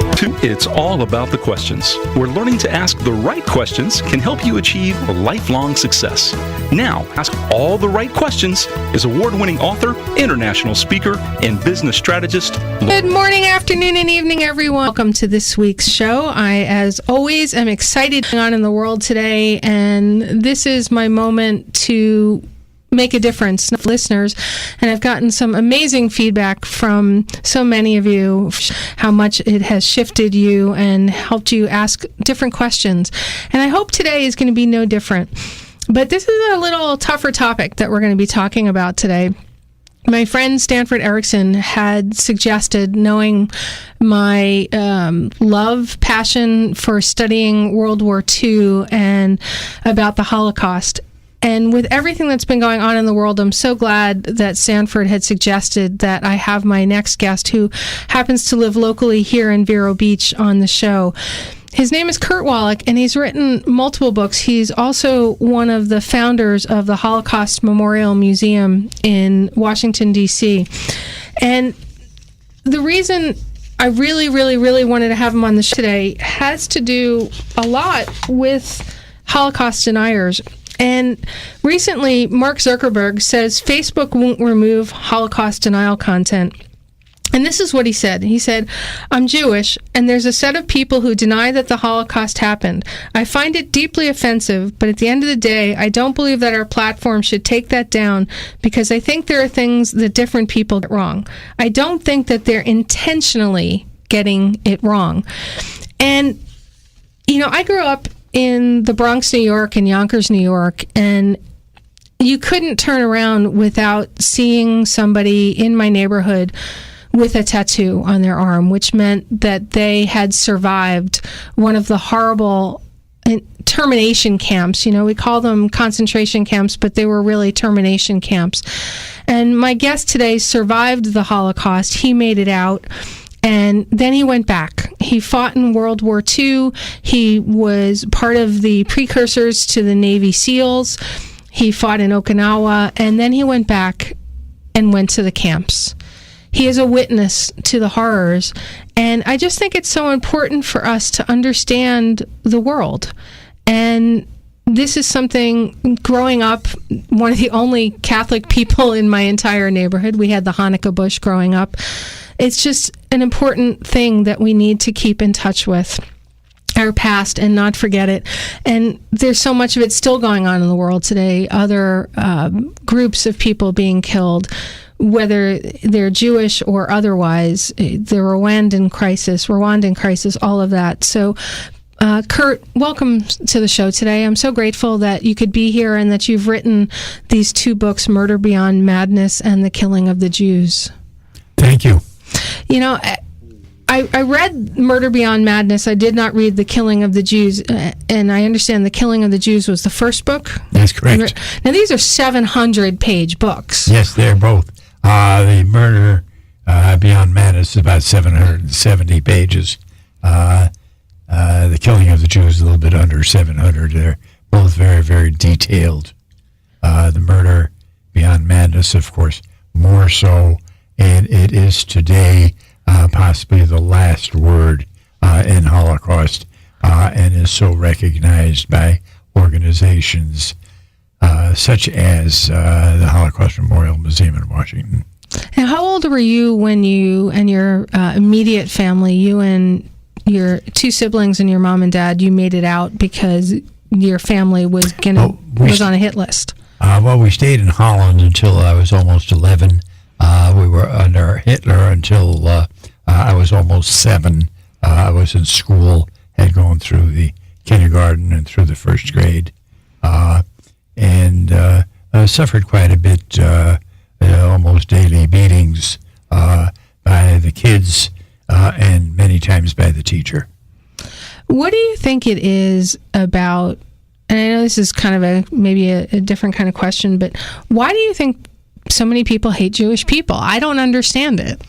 It's all about the questions, where learning to ask the right questions can help you achieve lifelong success. Now, Ask All the Right Questions is award-winning author, international speaker, and business strategist. Good morning, afternoon, and evening, everyone. Welcome to this week's show. I, as always, am excited on in the world today, and this is my moment to make a difference, listeners. And I've gotten some amazing feedback from so many of you, how much it has shifted you and helped you ask different questions. And I hope today is going to be no different. But this is a little tougher topic that we're going to be talking about today. My friend Stanford Erickson had suggested, knowing my passion for studying World War II and about the Holocaust, and with everything that's been going on in the world, I'm so glad that Stanford had suggested that I have my next guest, who happens to live locally here in Vero Beach, on the show. His name is Kurt Wallach, and he's written multiple books. He's also one of the founders of the Holocaust Memorial Museum in Washington, D.C. And the reason I really, really, really wanted to have him on the show today has to do a lot with Holocaust deniers. And recently, Mark Zuckerberg says Facebook won't remove Holocaust denial content. And this is what he said. He said, "I'm Jewish, and there's a set of people who deny that the Holocaust happened. I find it deeply offensive, but at the end of the day, I don't believe that our platform should take that down, because I think there are things that different people get wrong. I don't think that they're intentionally getting it wrong." And, you know, I grew up in the Bronx, New York, and Yonkers, New York, and you couldn't turn around without seeing somebody in my neighborhood with a tattoo on their arm, which meant that they had survived one of the horrible termination camps. You know, we call them concentration camps, but they were really termination camps. And my guest today survived the Holocaust. He made it out. And then he went back. He fought in World War II. He was part of the precursors to the Navy SEALs. He fought in Okinawa. And then he went back and went to the camps. He is a witness to the horrors. And I just think it's so important for us to understand the world. And this is something, growing up, one of the only Catholic people in my entire neighborhood. We had the Hanukkah bush growing up. It's just an important thing that we need to keep in touch with, our past, and not forget it. And there's so much of it still going on in the world today. Other groups of people being killed, whether they're Jewish or otherwise, the Rwandan crisis, all of that. So, Kurt, welcome to the show today. I'm so grateful that you could be here and that you've written these two books, Murder Beyond Madness and The Killing of the Jews. Thank you. You know, I read Murder Beyond Madness. I did not read The Killing of the Jews, and I understand The Killing of the Jews was the first book? That's correct. Now, these are 700-page books. Yes, they're both. The Murder Beyond Madness is about 770 pages. The Killing of the Jews is a little bit under 700. They're both very, very detailed. The Murder Beyond Madness, of course, more so, and it is today possibly the last word in Holocaust, and is so recognized by organizations such as the Holocaust Memorial Museum in Washington. Now, how old were you when you and your immediate family, you and your two siblings and your mom and dad, you made it out because your family was was on a hit list? Well, we stayed in Holland until I was almost 11. We were under Hitler until I was almost 7. I was in school, had gone through the kindergarten and through the first grade, and suffered quite a bit, almost daily beatings by the kids and many times by the teacher. What do you think it is about, and I know this is kind of maybe a different kind of question, but why do you think so many people hate Jewish people? I don't understand it.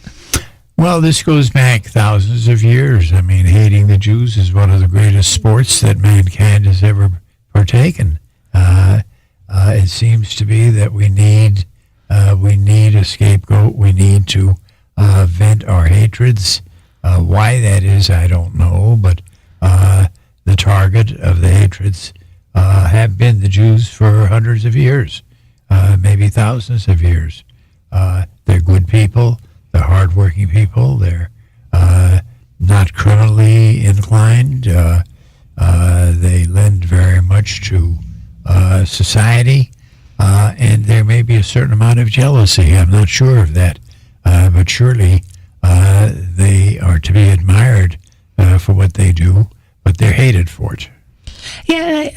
Well, this goes back thousands of years. I mean, hating the Jews is one of the greatest sports that mankind has ever partaken. It seems to be that we need a scapegoat. We need to vent our hatreds Why that is, I don't know, but the target of the hatreds have been the Jews for hundreds of years, maybe thousands of years. They're good people. They're hardworking people. They're not criminally inclined. They lend very much to society, and there may be a certain amount of jealousy. I'm not sure of that, but surely they are to be admired for what they do, but they're hated for it. Yeah,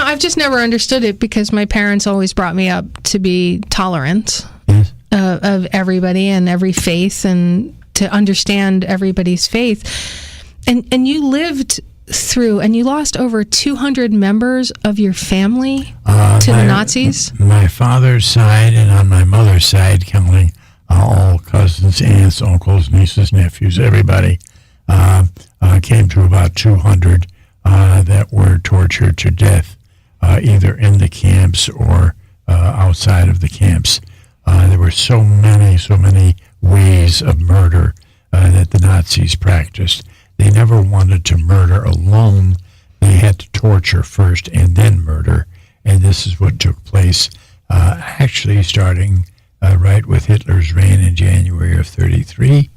I've just never understood it because my parents always brought me up to be tolerant Yes. of everybody and every faith, and to understand everybody's faith. And you lived through, and you lost over 200 members of your family to the Nazis? My father's side and on my mother's side, counting all cousins, aunts, uncles, nieces, nephews, everybody, came to about 200 that were tortured to death, either in the camps or outside of the camps. There were so many ways of murder that the Nazis practiced. They never wanted to murder alone. They had to torture first and then murder. And this is what took place, actually starting right with Hitler's reign in January of 1933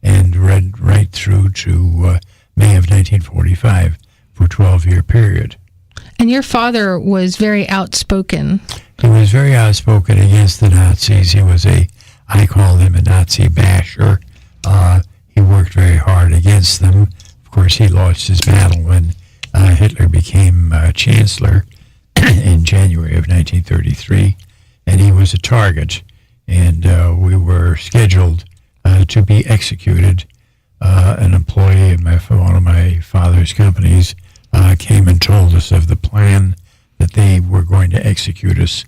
and read right through to May of 1945 for a 12-year period. And your father was very outspoken. He was very outspoken against the Nazis. He was I call him a Nazi basher. He worked very hard against them. Of course, he lost his battle when Hitler became chancellor in January of 1933, and he was a target. And we were scheduled to be executed. An employee of one of my father's companies came and told us of the plan that they were going to execute us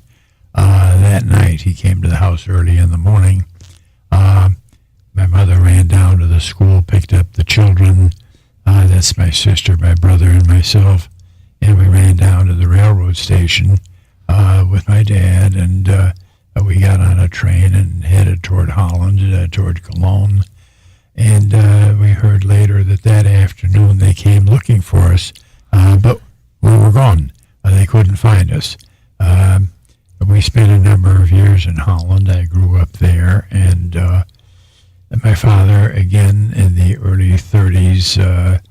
that night. He came to the house early in the morning. My mother ran down to the school, picked up the children. That's my sister, my brother, and myself. And we ran down to the railroad station with my dad, and we got on a train and headed toward Holland, toward Cologne. And we heard later that afternoon they came looking for us, but we were gone. They couldn't find us. We spent a number of years in Holland. I grew up there, and my father, again, in the early 30s,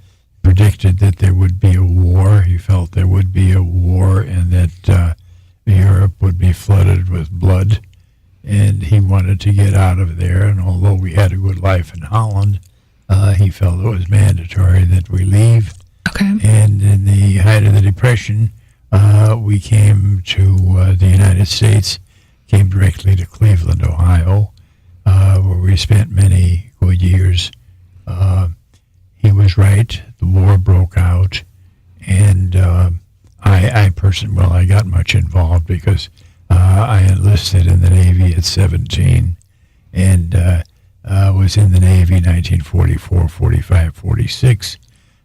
predicted that there would be a war. He felt there would be a war and that Europe would be flooded with blood, and he wanted to get out of there. And although we had a good life in Holland, he felt it was mandatory that we leave. Okay. And in the height of the Depression, we came to the United States, came directly to Cleveland, Ohio, where we spent many good years. He was right. The war broke out, and I personally, I got much involved because I enlisted in the Navy at 17, and was in the Navy 1944, 45, 46,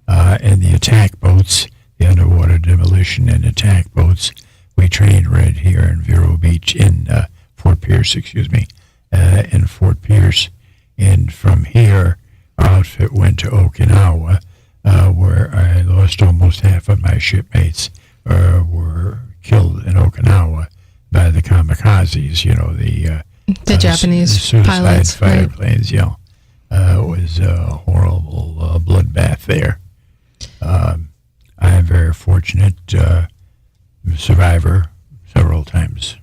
and the attack boats, the underwater demolition and attack boats, we trained right here in Vero Beach, in Fort Pierce, in Fort Pierce. And from here, our outfit went to Okinawa, where I lost almost half of my shipmates, were killed in Okinawa by the kamikazes, The Japanese suicide pilots, fighter right? planes, It was a horrible bloodbath there. I am very fortunate, survivor several times.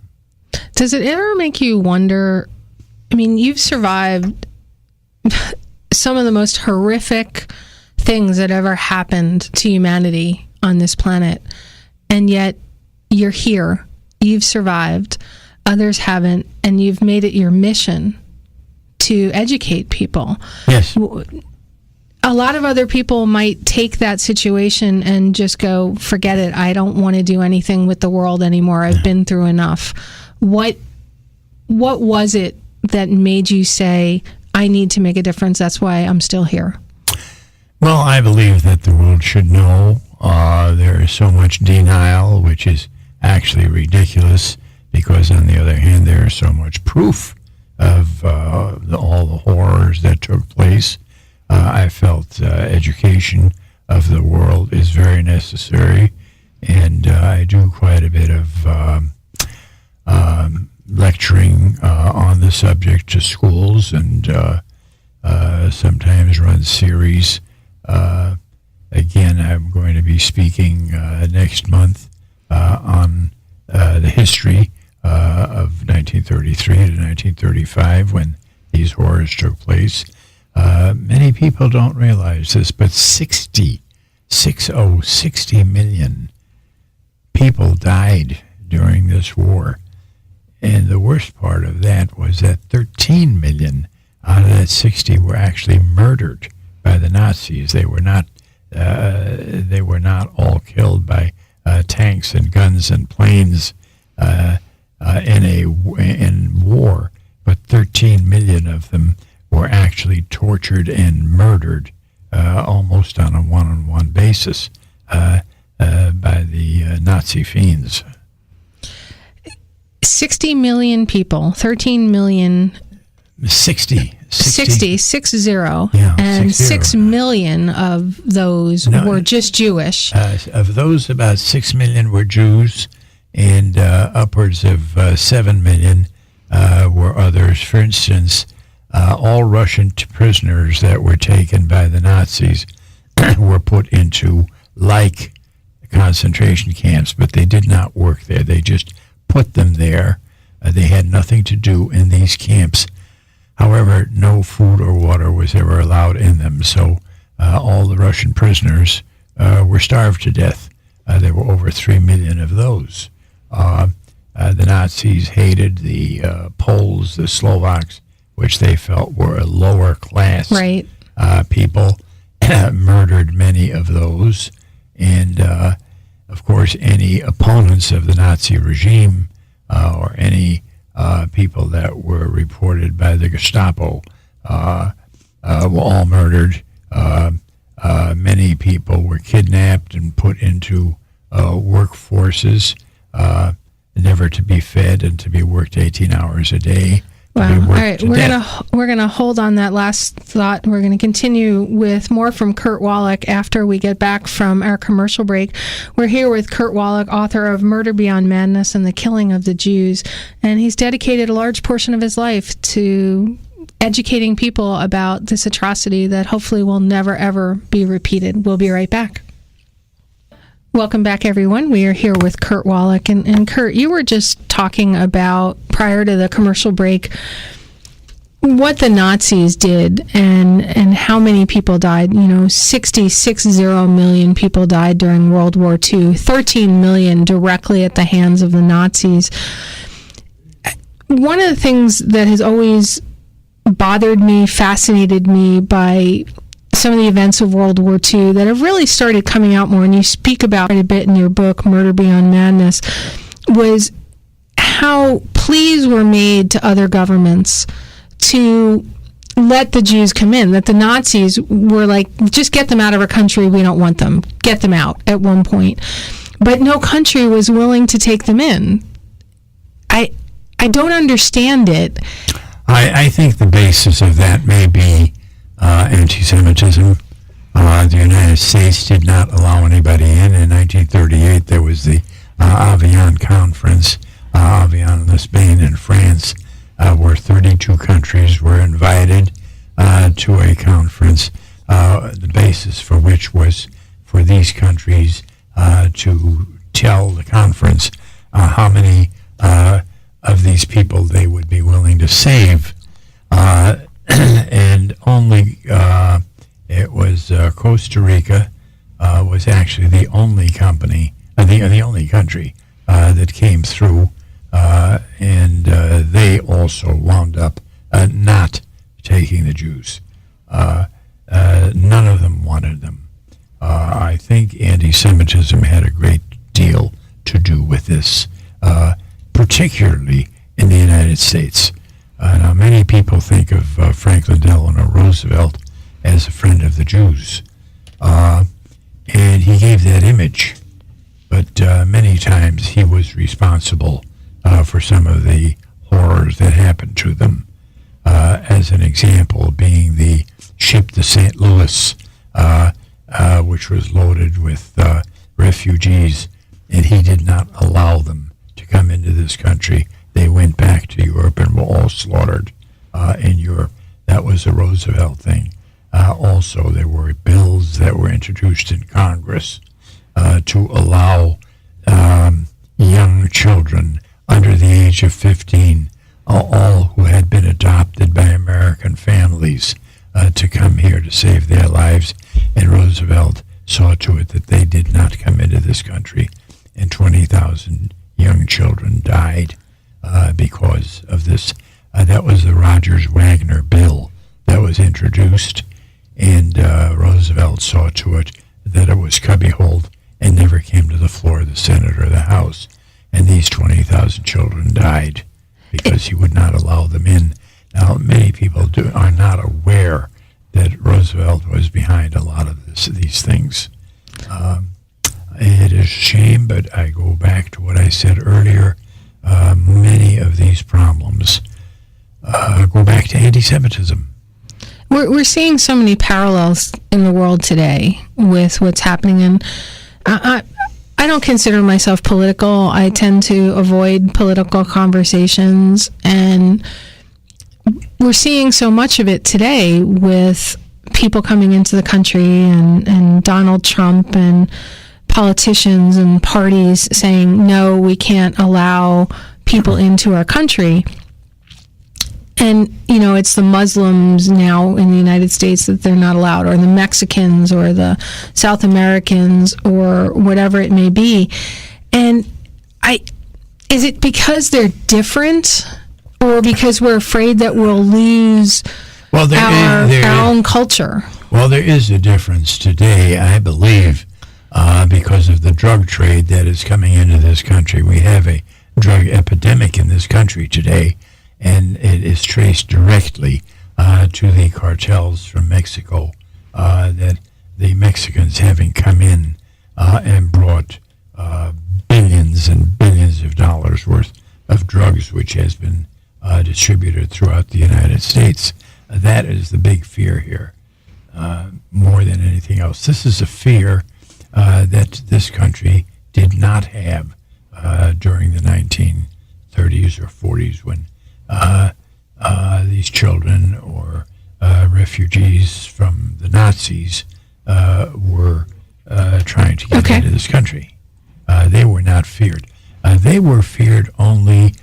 Does it ever make you wonder? I mean, you've survived some of the most horrific things that ever happened to humanity on this planet, and yet you're here. You've survived. Others haven't, and you've made it your mission to educate people. Yes. A lot of other people might take that situation and just go, forget it. I don't want to do anything with the world anymore. I've been through enough. What was it that made you say, I need to make a difference? That's why I'm still here. Well, I believe that the world should know. There is so much denial, which is actually ridiculous, because on the other hand, there is so much proof of all the horrors that took place. I felt education of the world is very necessary, and I do quite a bit of lecturing on the subject to schools, and sometimes run series. Again, I'm going to be speaking next month on the history of 1933 to 1935 when these horrors took place. Many people don't realize this, but 60 million people died during this war. And the worst part of that was that 13 million out of that 60 were actually murdered by the Nazis. They were not all killed by tanks and guns and planes in war, but 13 million of them were actually tortured and murdered almost on a one-on-one basis by the Nazi fiends. 60 million people, 13 million. 60. 60, 60. Yeah, and 60. 6 million of those were just Jewish. Of those, about 6 million were Jews, and upwards of 7 million were others. For instance, all Russian prisoners that were taken by the Nazis were put into like concentration camps, but they did not work there. They just put them there. They had nothing to do in these camps. However, no food or water was ever allowed in them, so all the Russian prisoners were starved to death. There were over 3 million of those. The Nazis hated the Poles, the Slovaks, which they felt were a lower class people, murdered many of those. And, of course, any opponents of the Nazi regime or any people that were reported by the Gestapo were all murdered. Many people were kidnapped and put into workforces, never to be fed and to be worked 18 hours a day. Wow. All right, we're gonna hold on that last thought. We're gonna continue with more from Kurt Wallach after we get back from our commercial break. We're here with Kurt Wallach, author of Murder Beyond Madness and the Killing of the Jews, and he's dedicated a large portion of his life to educating people about this atrocity that hopefully will never ever be repeated. We'll be right back. Welcome back, everyone. We are here with Kurt Wallach. And Kurt, you were just talking about, prior to the commercial break, what the Nazis did and how many people died. 60 million people died during World War II, 13 million directly at the hands of the Nazis. One of the things that has always bothered me, fascinated me by some of the events of World War II that have really started coming out more, and you speak about it a bit in your book, Murder Beyond Madness, was how pleas were made to other governments to let the Jews come in, that the Nazis were like, just get them out of our country, we don't want them, get them out at one point. But no country was willing to take them in. I don't understand it. I think the basis of that may be anti-Semitism. The United States did not allow anybody in. In 1938, there was the Avion Conference, Avion in Spain and France, where 32 countries were invited to a conference, the basis for which was for these countries to tell the conference how many of these people they would be willing to save. And only it was Costa Rica was actually the only company, the only country that came through, and they also wound up not taking the Jews. None of them wanted them. I think anti-Semitism had a great deal to do with this, particularly in the United States. Now, many people think of Franklin Delano Roosevelt as a friend of the Jews, and he gave that image. But many times he was responsible for some of the horrors that happened to them. As an example, being the ship to St. Louis, which was loaded with refugees, and he did not allow them to come into this country. They went back to Europe and were all slaughtered in Europe. That was a Roosevelt thing. Also, there were bills that were introduced in Congress to allow young children under the age of 15, all who had been adopted by American families, to come here to save their lives. And Roosevelt saw to it that they did not come into this country, and 20,000 young children died because of this. That was the Rogers-Wagner bill that was introduced, and Roosevelt saw to it that it was cubbyholed and never came to the floor of the Senate or the House. And these 20,000 children died because he would not allow them in. Now, many people are not aware that Roosevelt was behind a lot of these things. It is a shame, but I go back to what I said earlier. Many of these problems go back to anti-Semitism. We're seeing so many parallels in the world today with what's happening, and I don't consider myself political. I tend to avoid political conversations, and we're seeing so much of it today with people coming into the country and Donald Trump and politicians and parties saying, no, we can't allow people into our country. And, it's the Muslims now in the United States that they're not allowed, or the Mexicans, or the South Americans, or whatever it may be. And is it because they're different, or because we're afraid that we'll lose our own culture? Well, there is a difference today, I believe, because of the drug trade that is coming into this country. We have a drug epidemic in this country today, and it is traced directly to the cartels from Mexico, that the Mexicans having come in and brought billions and billions of dollars worth of drugs, which has been distributed throughout the United States. That is the big fear here, more than anything else. This is a fear that this country did not have during the 1930s or 40s, when these children or refugees from the Nazis were trying to get into this country. They were not feared. They were feared only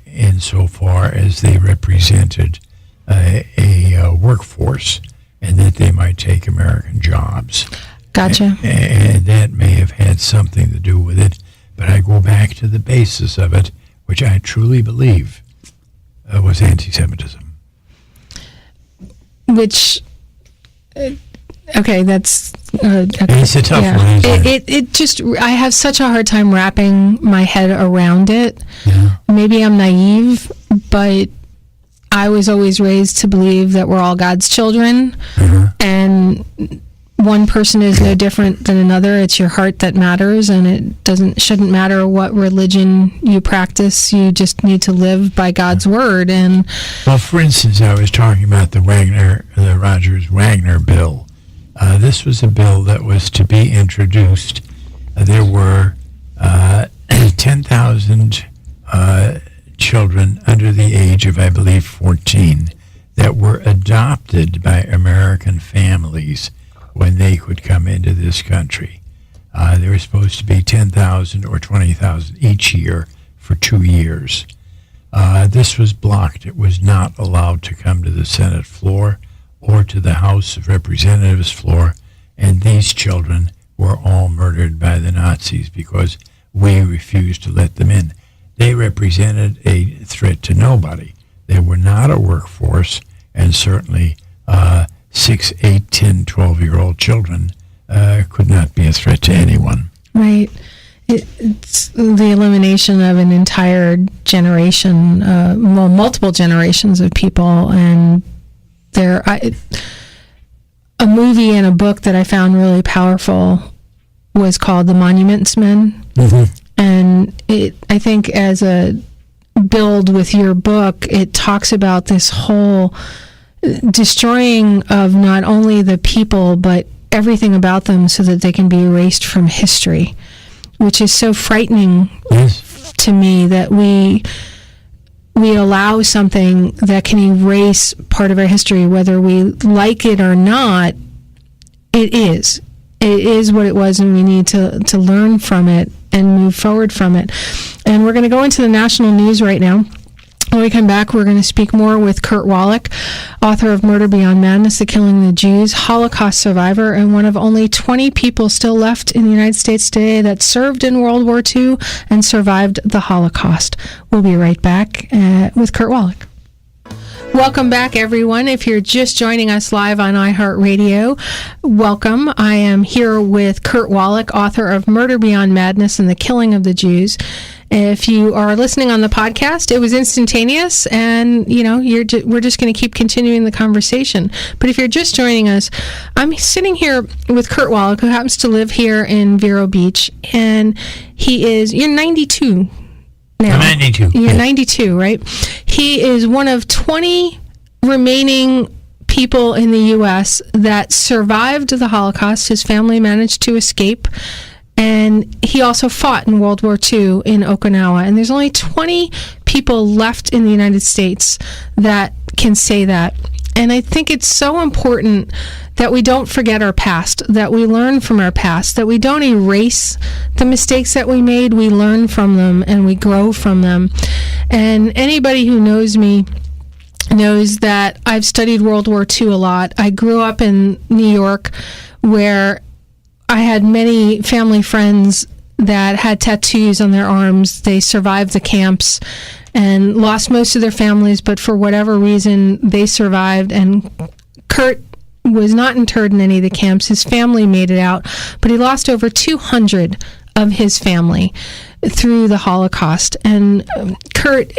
insofar as they represented a workforce, and that they might take American jobs. Gotcha. And that may have had something to do with it, but I go back to the basis of it, which I truly believe was anti-Semitism. Which, that's... It's a tough one, isn't it? It just, I have such a hard time wrapping my head around it. Yeah. Maybe I'm naive, but I was always raised to believe that we're all God's children, and one person is no different than another. It's your heart that matters, and it shouldn't matter what religion you practice. You just need to live by God's word. And well, for instance, I was talking about the Rogers-Wagner bill. This was a bill that was to be introduced. There were 10,000 children under the age of, I believe, 14 that were adopted by American families when they could come into this country. There were supposed to be 10,000 or 20,000 each year for 2 years. This was blocked. It was not allowed to come to the Senate floor or to the House of Representatives floor, and these children were all murdered by the Nazis because we refused to let them in. They represented a threat to nobody. They were not a workforce, and certainly 6, 8, 10, 12-year-old children could not be a threat to anyone. Right. It's the elimination of an entire generation, multiple generations of people, and a movie and a book that I found really powerful was called The Monuments Men. Mm-hmm. And I think as a build with your book, it talks about this whole destroying of not only the people, but everything about them so that they can be erased from history, which is so frightening to me that we allow something that can erase part of our history, whether we like it or not. It is what it was, and we need to learn from it and move forward from it. And we're going to go into the national news right now. When we come back, we're going to speak more with Kurt Wallach, author of Murder Beyond Madness, The Killing of the Jews, Holocaust survivor, and one of only 20 people still left in the United States today that served in World War II and survived the Holocaust. We'll be right back with Kurt Wallach. Welcome back, everyone. If you're just joining us live on iHeartRadio, welcome. I am here with Kurt Wallach, author of Murder Beyond Madness and The Killing of the Jews. If you are listening on the podcast, it was instantaneous, and we're just going to keep continuing the conversation. But if you're just joining us, I'm sitting here with Kurt Wallach, who happens to live here in Vero Beach, and you're 92 now. I'm 92. You're 92, right? He is one of 20 remaining people in the U.S. that survived the Holocaust. His family managed to escape. And he also fought in World War II in Okinawa. And there's only 20 people left in the United States that can say that. And I think it's so important that we don't forget our past, that we learn from our past, that we don't erase the mistakes that we made. We learn from them and we grow from them. And anybody who knows me knows that I've studied World War II a lot. I grew up in New York, where I had many family friends that had tattoos on their arms. They survived the camps and lost most of their families, but for whatever reason, they survived. And Kurt was not interred in any of the camps. His family made it out, but he lost over 200 of his family through the Holocaust. And Kurt,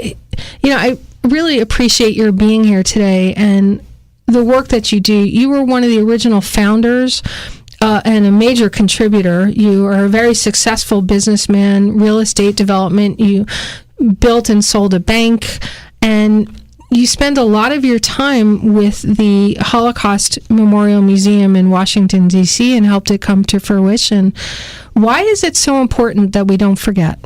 I really appreciate your being here today and the work that you do. You were one of the original founders and a major contributor. You are a very successful businessman, real estate development. You built and sold a bank, and you spend a lot of your time with the Holocaust Memorial Museum in Washington, D.C., and helped it come to fruition. Why is it so important that we don't forget?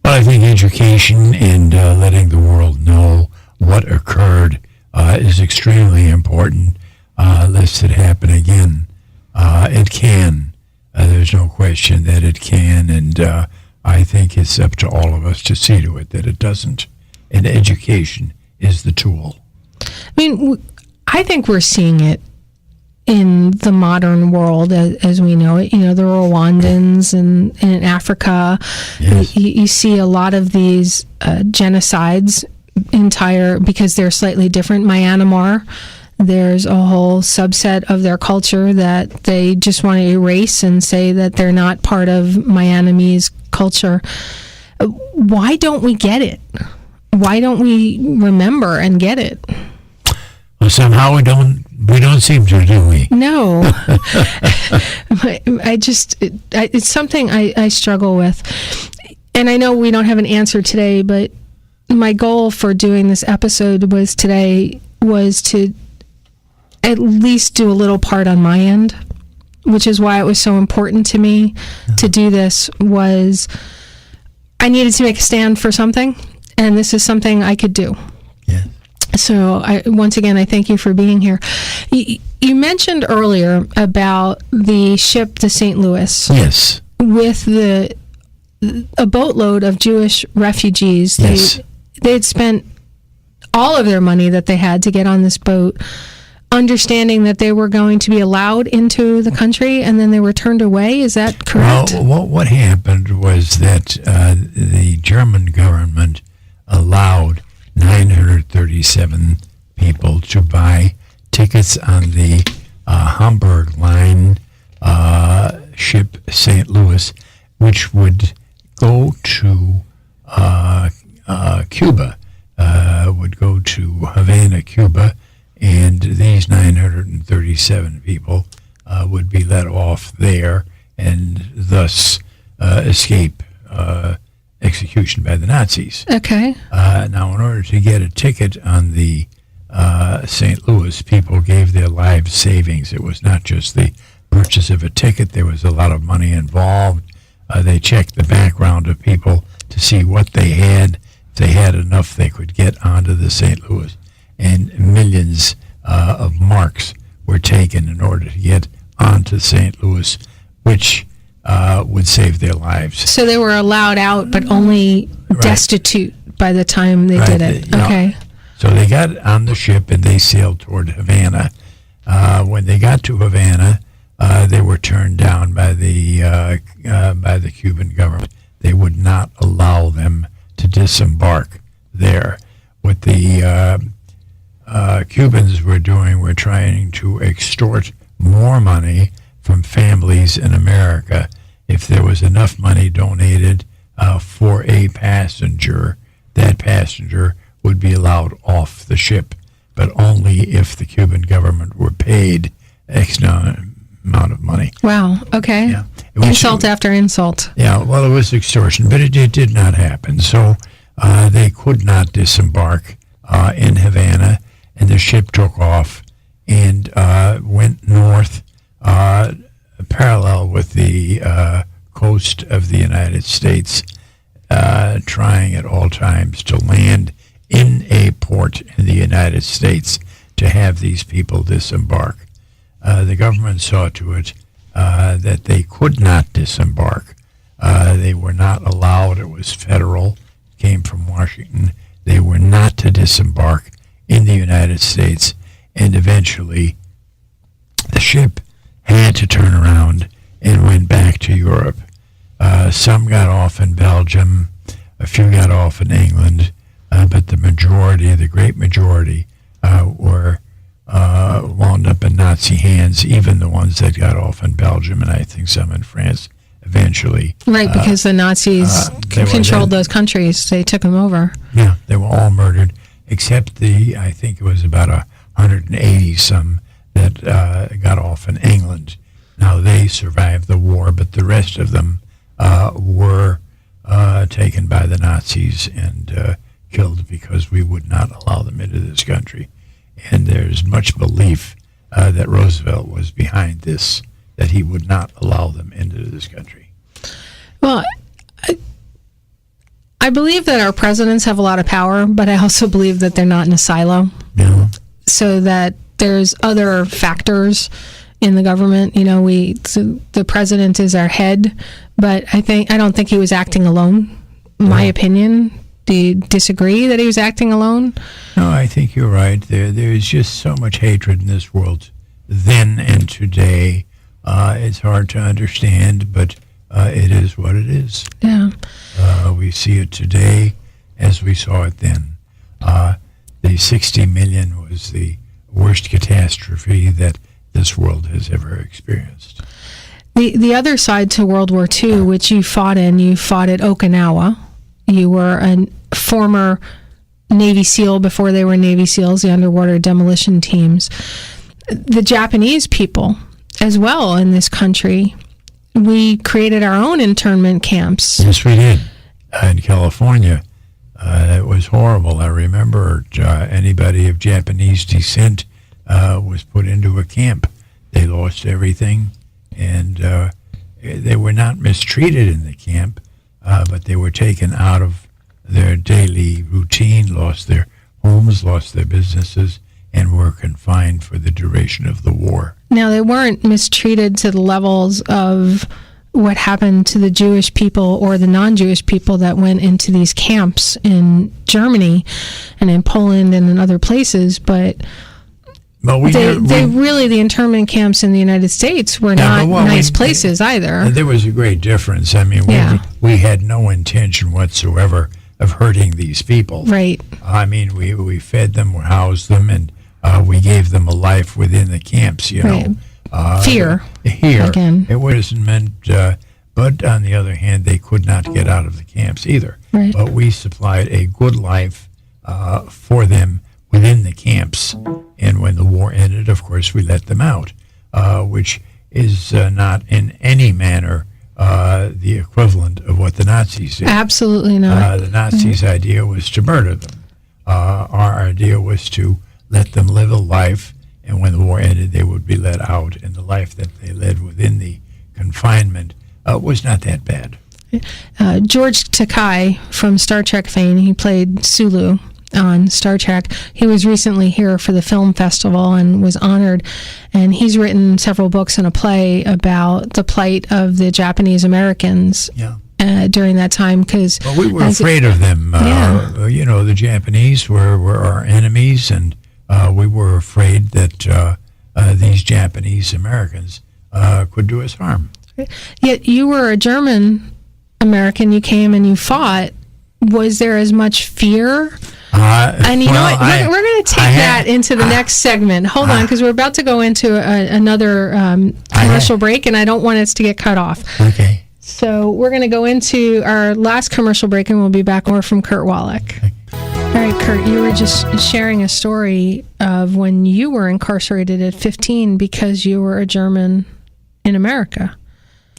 Well, I think education and letting the world know what occurred is extremely important, lest it happen again. It can. There's no question that it can, and I think it's up to all of us to see to it that it doesn't. And education is the tool. I mean, I think we're seeing it in the modern world as we know it. The Rwandans and in Africa. Yes. You see a lot of these genocides because they're slightly different. Myanmar. There's a whole subset of their culture that they just want to erase and say that they're not part of Myanmar's culture. Why don't we get it? Why don't we remember and get it? Well, somehow we don't seem to, do we? No. It's something I struggle with. And I know we don't have an answer today, but my goal for doing this episode was to at least do a little part on my end, which is why it was so important to me to do this. Was I needed to make a stand for something, and this is something I could do. Yeah. So once again, I thank you for being here. You mentioned earlier about the ship, the St. Louis. Yes. With a boatload of Jewish refugees. Yes. They had spent all of their money that they had to get on this boat, understanding that they were going to be allowed into the country, and then they were turned away. Is that correct? Well, what happened was that the German government allowed 937 people to buy tickets on the Hamburg line ship St. Louis, which would go to Cuba, would go to Havana, Cuba, and these 937 people would be let off there and thus escape execution by the Nazis. Okay. Now, in order to get a ticket on the St. Louis, people gave their life savings. It was not just the purchase of a ticket. There was a lot of money involved. They checked the background of people to see what they had. If they had enough, they could get onto the St. Louis. And millions of marks were taken in order to get onto St. Louis, which would save their lives. So they were allowed out, but only destitute by the time they did it. Okay. So they got on the ship and they sailed toward Havana. When they got to Havana, they were turned down by the Cuban government. They would not allow them to disembark there. What the Cubans were doing were trying to extort more money from families in America. If there was enough money donated for a passenger, that passenger would be allowed off the ship, but only if the Cuban government were paid X amount of money. Wow. Okay. Yeah. Insult after insult. Yeah. Well, it was extortion, but it did not happen. So they could not disembark in Havana, and the ship took off and went north, parallel with the coast of the United States, trying at all times to land in a port in the United States to have these people disembark. The government saw to it that they could not disembark. They were not allowed. It was federal, came from Washington. They were not to disembark in the United States, and eventually the ship had to turn around and went back to Europe. Some got off in Belgium, a few got off in England, but the majority, the great majority, were wound up in Nazi hands, even the ones that got off in Belgium, and I think some in France eventually. Right, because the Nazis controlled those countries. They took them over. Yeah, they were all murdered, except I think it was about 180 some that got off in England. Now, they survived the war, but the rest of them were taken by the Nazis and killed because we would not allow them into this country. And there's much belief that Roosevelt was behind this, that he would not allow them into this country. Well, I believe that our presidents have a lot of power, but I also believe that they're not in a silo. Yeah. So that there's other factors in the government. You know, the president is our head, but I don't think he was acting alone. My opinion. Do you disagree that he was acting alone? No, I think you're right. There's just so much hatred in this world then and today. It's hard to understand, but it is what it is. Yeah. We see it today as we saw it then. The 60 million was the worst catastrophe that this world has ever experienced. The other side to World War II, which you fought at Okinawa. You were a former Navy SEAL before they were Navy SEALs, the underwater demolition teams. The Japanese people as well in this country, we created our own internment camps. Yes, we did. In California, it was horrible. I remember anybody of Japanese descent was put into a camp. They lost everything, and they were not mistreated in the camp, but they were taken out of their daily routine, lost their homes, lost their businesses, and were confined for the duration of the war. Now, they weren't mistreated to the levels of what happened to the Jewish people or the non-Jewish people that went into these camps in Germany and in Poland and in other places, but the internment camps in the United States were not nice places either. There was a great difference. I mean, we had no intention whatsoever of hurting these people. Right. I mean, we fed them, we housed them, and we gave them a life within the camps, you know. Fear. Here. Again. It wasn't meant, but on the other hand, they could not get out of the camps either. Right. But we supplied a good life for them within the camps. And when the war ended, of course, we let them out, which is not in any manner the equivalent of what the Nazis did. Absolutely not. The Nazis' idea was to murder them. Our idea was to let them live a life, and when the war ended, they would be let out. And the life that they led within the confinement was not that bad. George Takei from Star Trek fame, he played Sulu on Star Trek. He was recently here for the film festival and was honored, and he's written several books and a play about the plight of the Japanese Americans during that time. Because we were afraid of them. The Japanese were our enemies, and we were afraid that these Japanese Americans could do us harm. Yet you were a German American. You came and you fought. Was there as much fear? And you know what? We're going to take that into the next segment. Hold on, because we're about to go into another commercial break, and I don't want us to get cut off. Okay. So we're going to go into our last commercial break, and we'll be back more from Kurt Wallach. Okay. All right, Kurt, you were just sharing a story of when you were incarcerated at 15 because you were a German in America.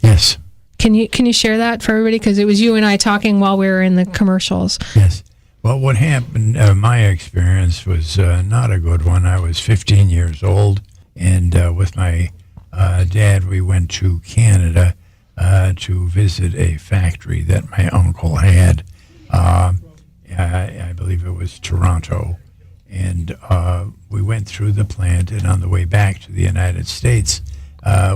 Yes. Can you share that for everybody? Because it was you and I talking while we were in the commercials. Yes. Well, what happened, my experience was not a good one. I was 15 years old, and with my dad, we went to Canada to visit a factory that my uncle had. I believe it was Toronto. And we went through the plant, and on the way back to the United States,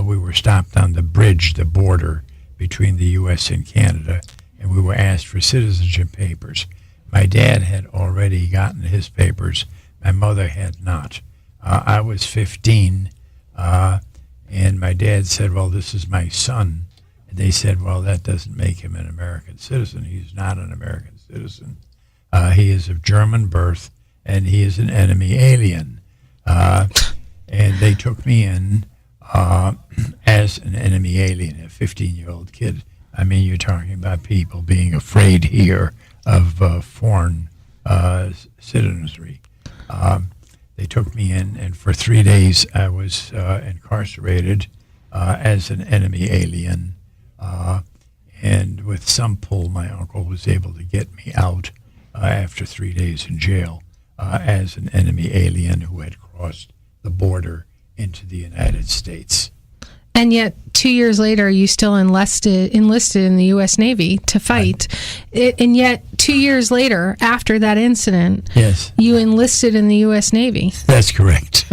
we were stopped on the bridge, the border between the U.S. and Canada, and we were asked for citizenship papers. My dad had already gotten his papers. My mother had not. I was 15, and my dad said, well, this is my son. And they said, well, that doesn't make him an American citizen. He's not an American citizen. He is of German birth, and he is an enemy alien. And they took me in as an enemy alien, a 15-year-old kid. I mean, you're talking about people being afraid here of foreign citizenry. They took me in, and for 3 days I was incarcerated as an enemy alien. And with some pull, my uncle was able to get me out after 3 days in jail as an enemy alien who had crossed the border into the United States. And yet, 2 years later, you still enlisted in the U.S. Navy to fight. Right. And yet, 2 years later, after that incident, yes, you enlisted in the U.S. Navy. That's correct.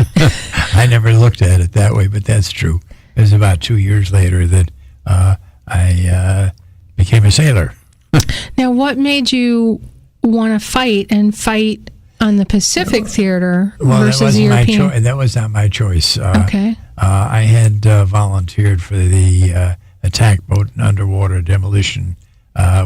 I never looked at it that way, but that's true. It was about 2 years later that I became a sailor. Now, what made you want to fight on the Pacific Theater versus the European? That was not my choice. Okay. I had volunteered for the attack boat and underwater demolition,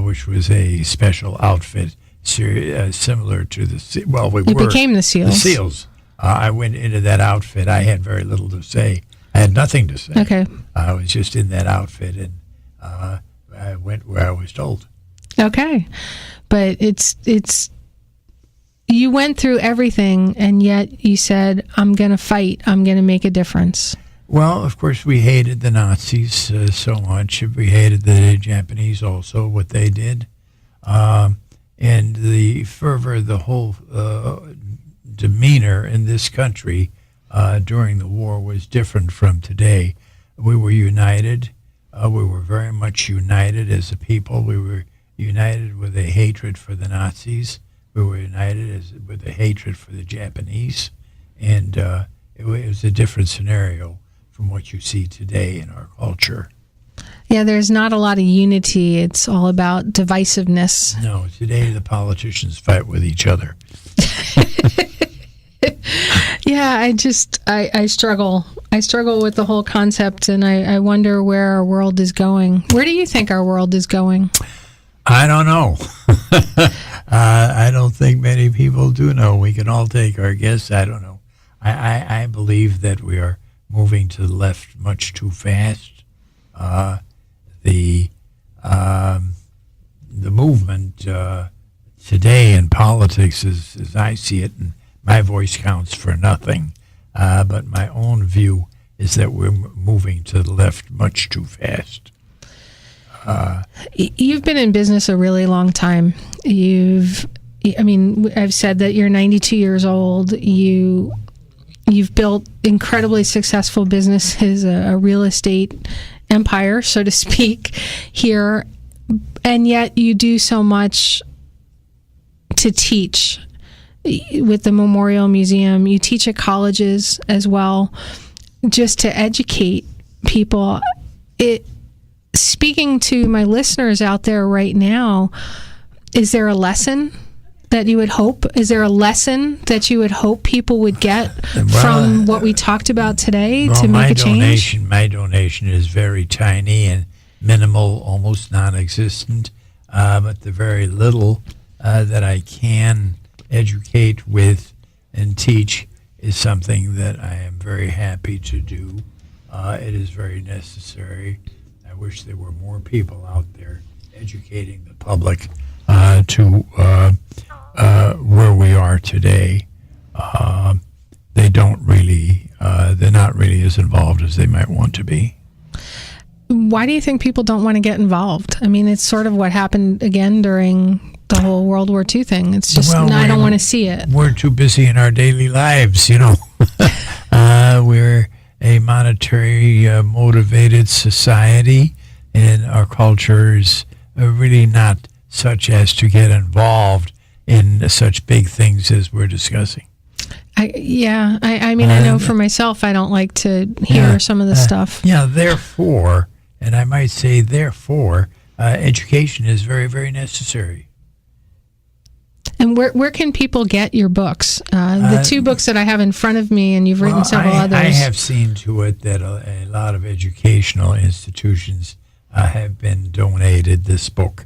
which was a special outfit similar to the You became the SEALs. The SEALs. I went into that outfit. I had very little to say. I had nothing to say. Okay. I was just in that outfit, and I went where I was told. Okay. But it's you went through everything, and yet you said, I'm going to fight. I'm going to make a difference. Well, of course, we hated the Nazis so much. We hated the Japanese also, what they did. And the fervor, the whole demeanor in this country during the war was different from today. We were united. We were very much united as a people. We were united with a hatred for the Nazis. We were united with a hatred for the Japanese. And it was a different scenario from what you see today in our culture. Yeah, there's not a lot of unity. It's all about divisiveness. No, today the politicians fight with each other. Yeah, I struggle. I struggle with the whole concept, and I wonder where our world is going. Where do you think our world is going? I don't know. I don't think many people do know. We can all take our guess. I don't know. I believe that we are moving to the left much too fast. The movement today in politics, as I see it, and my voice counts for nothing, but my own view is that we're moving to the left much too fast. You've been in business a really long time. You've I mean, I've said that you're 92 years old. You've built incredibly successful businesses, a real estate empire, so to speak, here, and yet you do so much to teach with the Memorial Museum. You teach at colleges as well, just to educate people. Speaking to my listeners out there right now, is there a lesson that you would hope? Is there a lesson that you would hope people would get from what we talked about today to make a change? My donation is very tiny and minimal, almost non-existent. But the very little that I can educate with and teach is something that I am very happy to do. It is very necessary. I wish there were more people out there educating the public to where we are today. They're not really as involved as they might want to be. Why do you think people don't want to get involved? I mean, it's sort of what happened again during the whole World War II thing. It's just, I don't want to see it. We're too busy in our daily lives, We're a monetary motivated society, and our culture is really not such as to get involved in such big things as we're discussing. I mean, I know for myself, I don't like to hear some of the stuff. Therefore, and I might say therefore, education is very, very necessary. And where can people get your books? The two books that I have in front of me, and you've written several others. I have seen to it that a lot of educational institutions have been donated this book,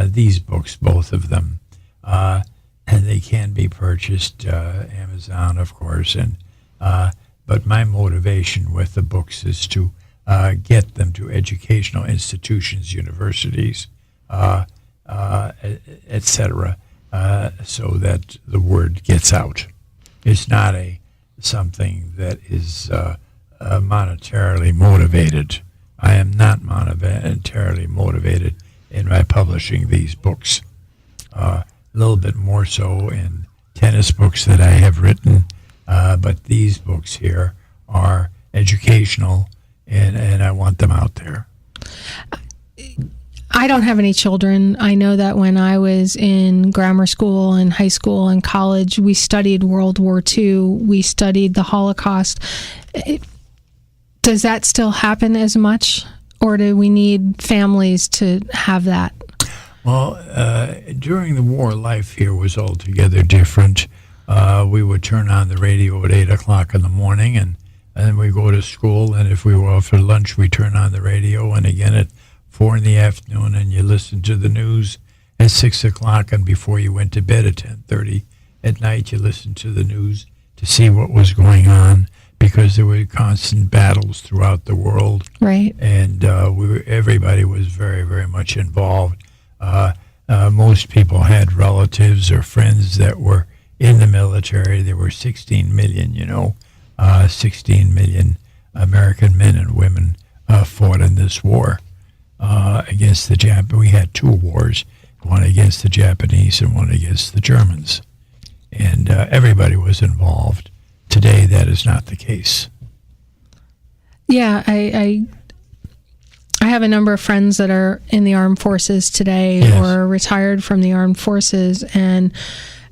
these books, both of them, and they can be purchased Amazon, of course. And but my motivation with the books is to get them to educational institutions, universities, etc., so that the word gets out. It's not something that is monetarily motivated. I am not monetarily motivated in my publishing these books. A little bit more so in tennis books that I have written, but these books here are educational, and I want them out there. I don't have any children. I know that when I was in grammar school and high school and college, we studied World War II. We studied the Holocaust. Does that still happen as much, or do we need families to have that? Well, during the war, life here was altogether different. We would turn on the radio at 8 o'clock in the morning, and then we go to school, and if we were off for lunch, we turn on the radio, and again at 4 in the afternoon, and you listen to the news at 6 o'clock, and before you went to bed at 10:30 at night, you listened to the news to see what was going on, because there were constant battles throughout the world. Right. And everybody was very, very much involved. Most people had relatives or friends that were in the military. There were 16 million, 16 million American men and women fought in this war against the Japanese. We had two wars, one against the Japanese and one against the Germans. And everybody was involved. Today, that is not the case. Yeah, I have a number of friends that are in the armed forces today, yes, or retired from the armed forces, and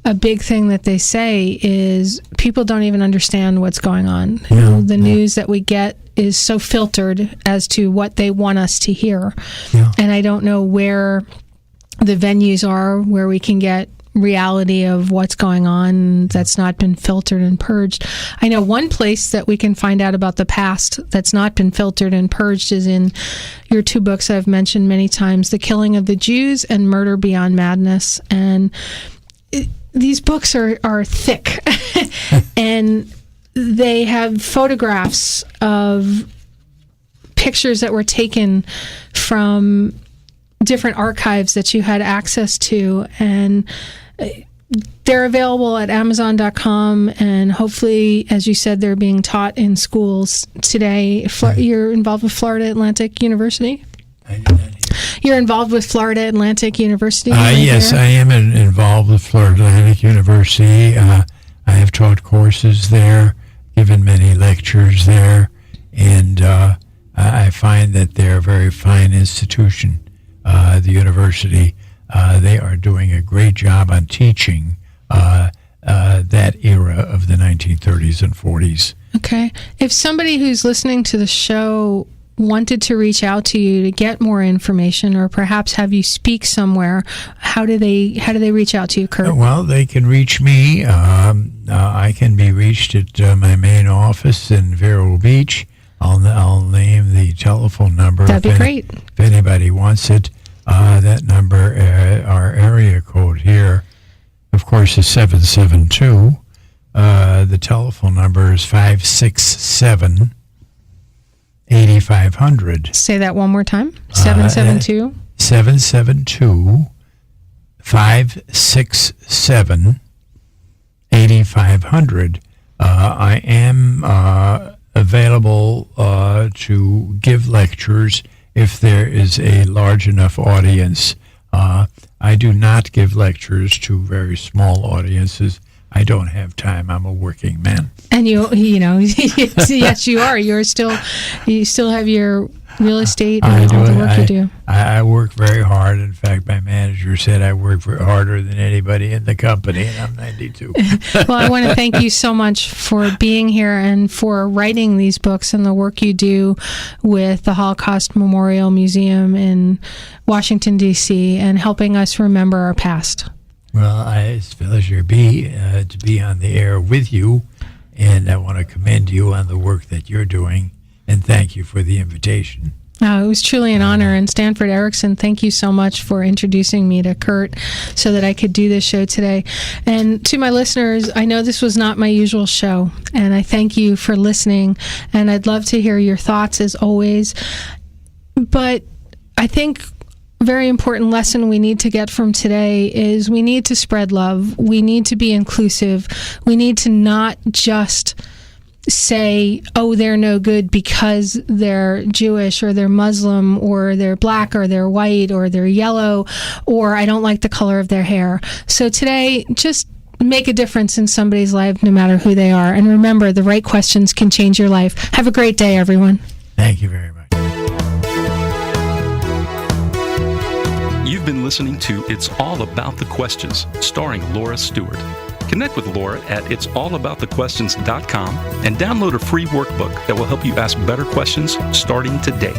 a big thing that they say is people don't even understand what's going on. Yeah, the news that we get is so filtered as to what they want us to hear. Yeah. And I don't know where the venues are where we can get reality of what's going on that's not been filtered and purged. I know one place that we can find out about the past that's not been filtered and purged is in your two books I've mentioned many times, The Killing of the Jews and Murder Beyond Madness. And these books are thick and they have photographs of pictures that were taken from different archives that you had access to, and they're available at Amazon.com, and hopefully, as you said, they're being taught in schools today. You're involved with Florida Atlantic University? I did not hear. You're involved with Florida Atlantic University? Yes, I am involved with Florida Atlantic University. I have taught courses there, given many lectures there, and I find that they're a very fine institution, the university. They are doing a great job on teaching that era of the 1930s and 40s. Okay. If somebody who's listening to the show wanted to reach out to you to get more information, or perhaps have you speak somewhere, how do they reach out to you, Kurt? Well, they can reach me. I can be reached at my main office in Vero Beach. I'll name the telephone number. That'd be great. If anybody wants it, that number, our area code here, of course, is 772. The telephone number is 567-8500. Say that one more time. 772? 772-567-8500. I am available to give lectures if there is a large enough audience. I do not give lectures to very small audiences. I don't have time. I'm a working man. And you know, yes, you are. You still have your real estate and all the work you do. I work very hard. In fact, my manager said I work harder than anybody in the company, and I'm 92. Well, I want to thank you so much for being here and for writing these books and the work you do with the Holocaust Memorial Museum in Washington, D.C., and helping us remember our past. Well, it's a pleasure to be on the air with you, and I want to commend you on the work that you're doing, and thank you for the invitation. It was truly an honor. And Stanford Erickson, thank you so much for introducing me to Kurt so that I could do this show today. And to my listeners, I know this was not my usual show, and I thank you for listening, and I'd love to hear your thoughts as always. But I think a very important lesson we need to get from today is we need to spread love. We need to be inclusive. We need to not just say, oh, they're no good because they're Jewish or they're Muslim or they're black or they're white or they're yellow or I don't like the color of their hair. So today, just make a difference in somebody's life no matter who they are. And remember, the right questions can change your life. Have a great day, everyone. Thank you very much. You've been listening to It's All About the Questions, starring Laura Stewart. Connect with Laura at it'sallaboutthequestions.com and download a free workbook that will help you ask better questions starting today.